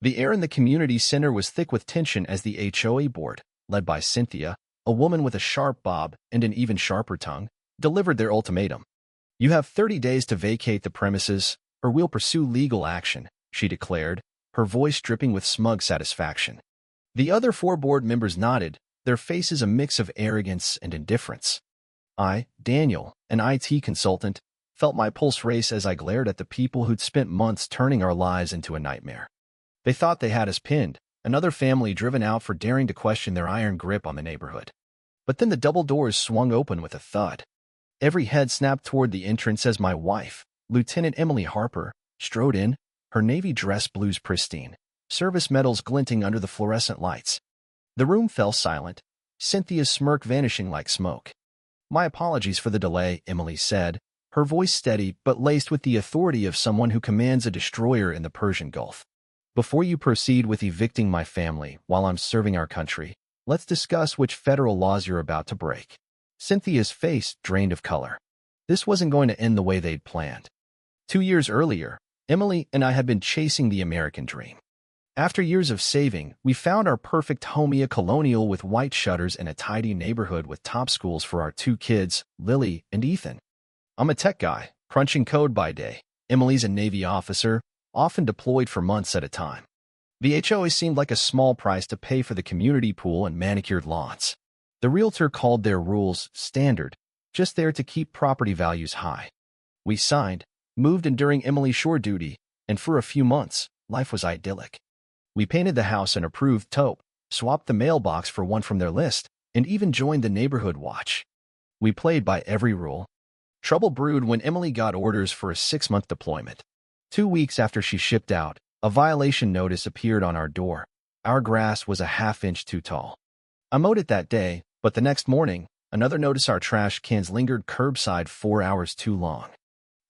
The air in the community center was thick with tension as the HOA board, led by Cynthia, a woman with a sharp bob and an even sharper tongue, delivered their ultimatum. "You have 30 days to vacate the premises, or we'll pursue legal action," she declared, her voice dripping with smug satisfaction. The other 4 board members nodded, their faces a mix of arrogance and indifference. I, Daniel, an IT consultant, felt my pulse race as I glared at the people who'd spent months turning our lives into a nightmare. They thought they had us pinned, another family driven out for daring to question their iron grip on the neighborhood. But then the double doors swung open with a thud. Every head snapped toward the entrance as my wife, Lieutenant Emily Harper, strode in, her navy dress blues pristine, service medals glinting under the fluorescent lights. The room fell silent, Cynthia's smirk vanishing like smoke. "My apologies for the delay," Emily said, her voice steady but laced with the authority of someone who commands a destroyer in the Persian Gulf. "Before you proceed with evicting my family while I'm serving our country, let's discuss which federal laws you're about to break." Cynthia's face drained of color. This wasn't going to end the way they'd planned. 2 years earlier, Emily and I had been chasing the American dream. After years of saving, we found our perfect HOA colonial with white shutters in a tidy neighborhood with top schools for our 2 kids, Lily and Ethan. I'm a tech guy, crunching code by day. Emily's a Navy officer, often deployed for months at a time. The HOA seemed like a small price to pay for the community pool and manicured lawns. The realtor called their rules standard, just there to keep property values high. We signed, moved in during Emily's shore duty, and for a few months, life was idyllic. We painted the house an approved taupe, swapped the mailbox for one from their list, and even joined the neighborhood watch. We played by every rule. Trouble brewed when Emily got orders for a 6-month deployment. 2 weeks after she shipped out, a violation notice appeared on our door. Our grass was a half-inch too tall. I mowed it that day, but the next morning, another notice: our trash cans lingered curbside 4 hours too long.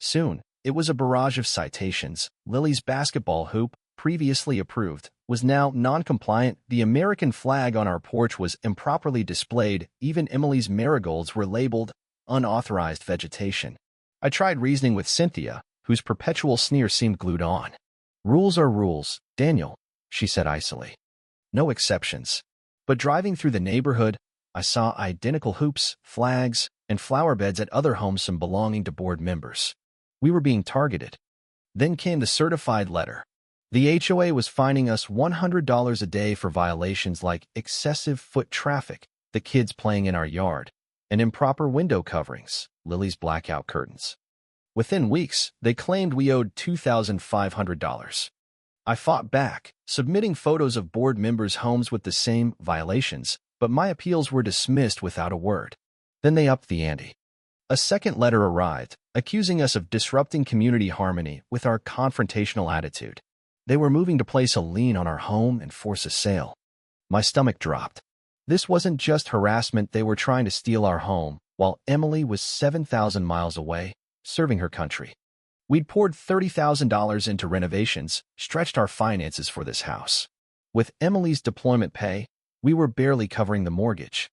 Soon, it was a barrage of citations. Lily's basketball hoop, previously approved, was now non-compliant. The American flag on our porch was improperly displayed. Even Emily's marigolds were labeled unauthorized vegetation. I tried reasoning with Cynthia, whose perpetual sneer seemed glued on. "Rules are rules, Daniel," she said icily. "No exceptions." But driving through the neighborhood, I saw identical hoops, flags, and flower beds at other homes, some belonging to board members. We were being targeted. Then came the certified letter. The HOA was fining us $100 a day for violations like excessive foot traffic, the kids playing in our yard, and improper window coverings, Lily's blackout curtains. Within weeks, they claimed we owed $2,500. I fought back, submitting photos of board members' homes with the same violations, but my appeals were dismissed without a word. Then they upped the ante. A second letter arrived, accusing us of disrupting community harmony with our confrontational attitude. They were moving to place a lien on our home and force a sale. My stomach dropped. This wasn't just harassment. They were trying to steal our home, while Emily was 7,000 miles away, serving her country. We'd poured $30,000 into renovations, stretched our finances for this house. With Emily's deployment pay, we were barely covering the mortgage.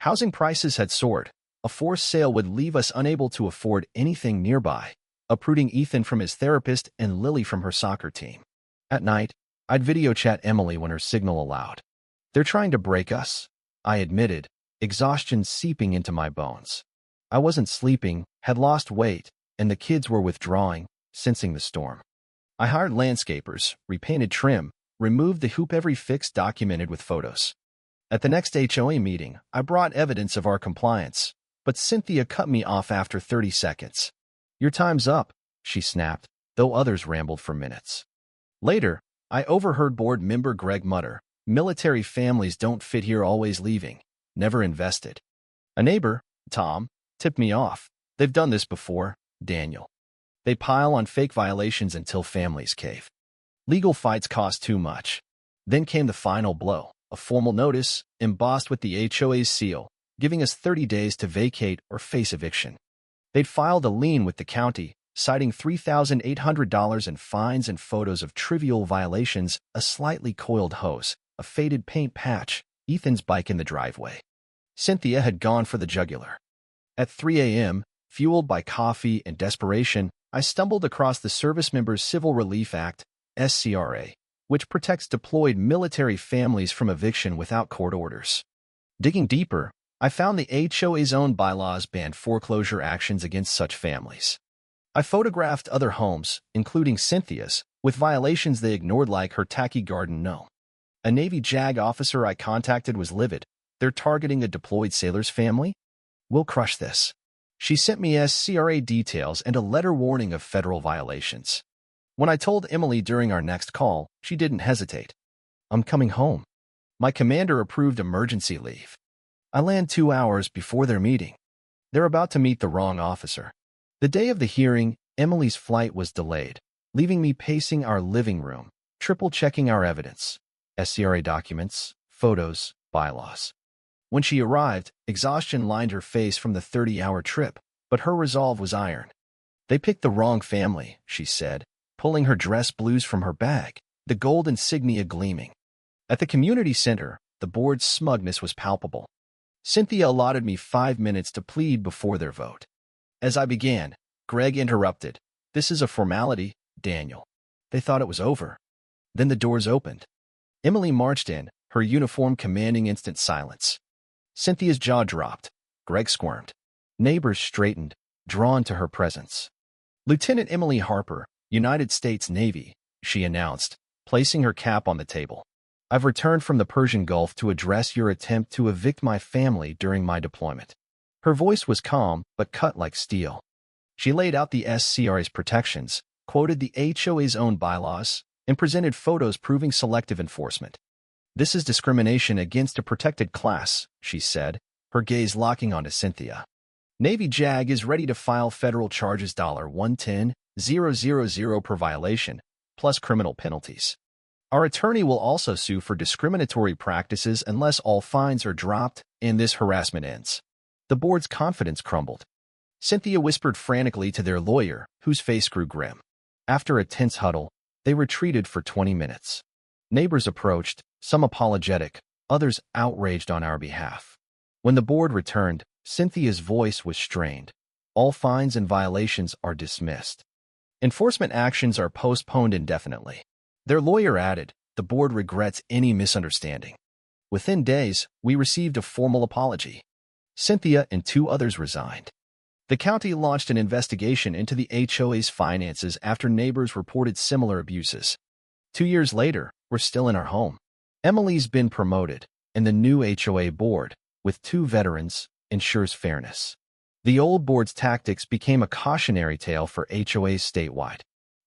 Housing prices had soared. A forced sale would leave us unable to afford anything nearby, uprooting Ethan from his therapist and Lily from her soccer team. At night, I'd video chat Emily when her signal allowed. "They're trying to break us," I admitted, exhaustion seeping into my bones. I wasn't sleeping, had lost weight, and the kids were withdrawing, sensing the storm. I hired landscapers, repainted trim, removed the hoop, every fix documented with photos. At the next HOA meeting, I brought evidence of our compliance, but Cynthia cut me off after 30 seconds. "Your time's up," she snapped, though others rambled for minutes. Later, I overheard board member Greg mutter, "Military families don't fit here, always leaving, never invested." A neighbor, Tom, tipped me off. "They've done this before, Daniel. They pile on fake violations until families cave. Legal fights cost too much." Then came the final blow, a formal notice, embossed with the HOA's seal, giving us 30 days to vacate or face eviction. They'd filed a lien with the county, citing $3,800 in fines and photos of trivial violations: a slightly coiled hose, a faded paint patch, Ethan's bike in the driveway. Cynthia had gone for the jugular. At 3 a.m., fueled by coffee and desperation, I stumbled across the Service Members Civil Relief Act, SCRA, which protects deployed military families from eviction without court orders. Digging deeper, I found the HOA's own bylaws banned foreclosure actions against such families. I photographed other homes, including Cynthia's, with violations they ignored like her tacky garden gnome. A Navy JAG officer I contacted was livid. They're targeting a deployed sailor's family? We'll crush this. She sent me SCRA details and a letter warning of federal violations. When I told Emily during our next call, she didn't hesitate. I'm coming home. My commander approved emergency leave. I land 2 hours before their meeting. They're about to meet the wrong officer. The day of the hearing, Emily's flight was delayed, leaving me pacing our living room, triple-checking our evidence, SCRA documents, photos, bylaws. When she arrived, exhaustion lined her face from the 30-hour trip, but her resolve was iron. They picked the wrong family, she said, pulling her dress blues from her bag, the gold insignia gleaming. At the community center, the board's smugness was palpable. Cynthia allotted me 5 minutes to plead before their vote. As I began, Greg interrupted. This is a formality, Daniel. They thought it was over. Then the doors opened. Emily marched in, her uniform commanding instant silence. Cynthia's jaw dropped. Greg squirmed. Neighbors straightened, drawn to her presence. Lieutenant Emily Harper, United States Navy, she announced, placing her cap on the table. I've returned from the Persian Gulf to address your attempt to evict my family during my deployment. Her voice was calm, but cut like steel. She laid out the SCRA's protections, quoted the HOA's own bylaws, and presented photos proving selective enforcement. This is discrimination against a protected class, she said, her gaze locking onto Cynthia. Navy JAG is ready to file federal charges $110,000 per violation, plus criminal penalties. Our attorney will also sue for discriminatory practices unless all fines are dropped and this harassment ends. The board's confidence crumbled. Cynthia whispered frantically to their lawyer, whose face grew grim. After a tense huddle, they retreated for 20 minutes. Neighbors approached, some apologetic, others outraged on our behalf. When the board returned, Cynthia's voice was strained. All fines and violations are dismissed. Enforcement actions are postponed indefinitely. Their lawyer added, the board regrets any misunderstanding. Within days, we received a formal apology. Cynthia and 2 others resigned. The county launched an investigation into the HOA's finances after neighbors reported similar abuses. 2 years later, we're still in our home. Emily's been promoted, and the new HOA board, with 2 veterans, ensures fairness. The old board's tactics became a cautionary tale for HOAs statewide.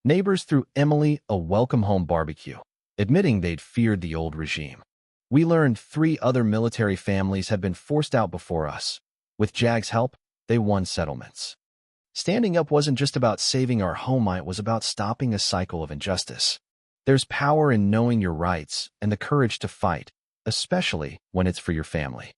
Neighbors threw Emily a welcome home barbecue, admitting they'd feared the old regime. We learned 3 other military families had been forced out before us. With JAG's help, they won settlements. Standing up wasn't just about saving our home, it was about stopping a cycle of injustice. There's power in knowing your rights and the courage to fight, especially when it's for your family.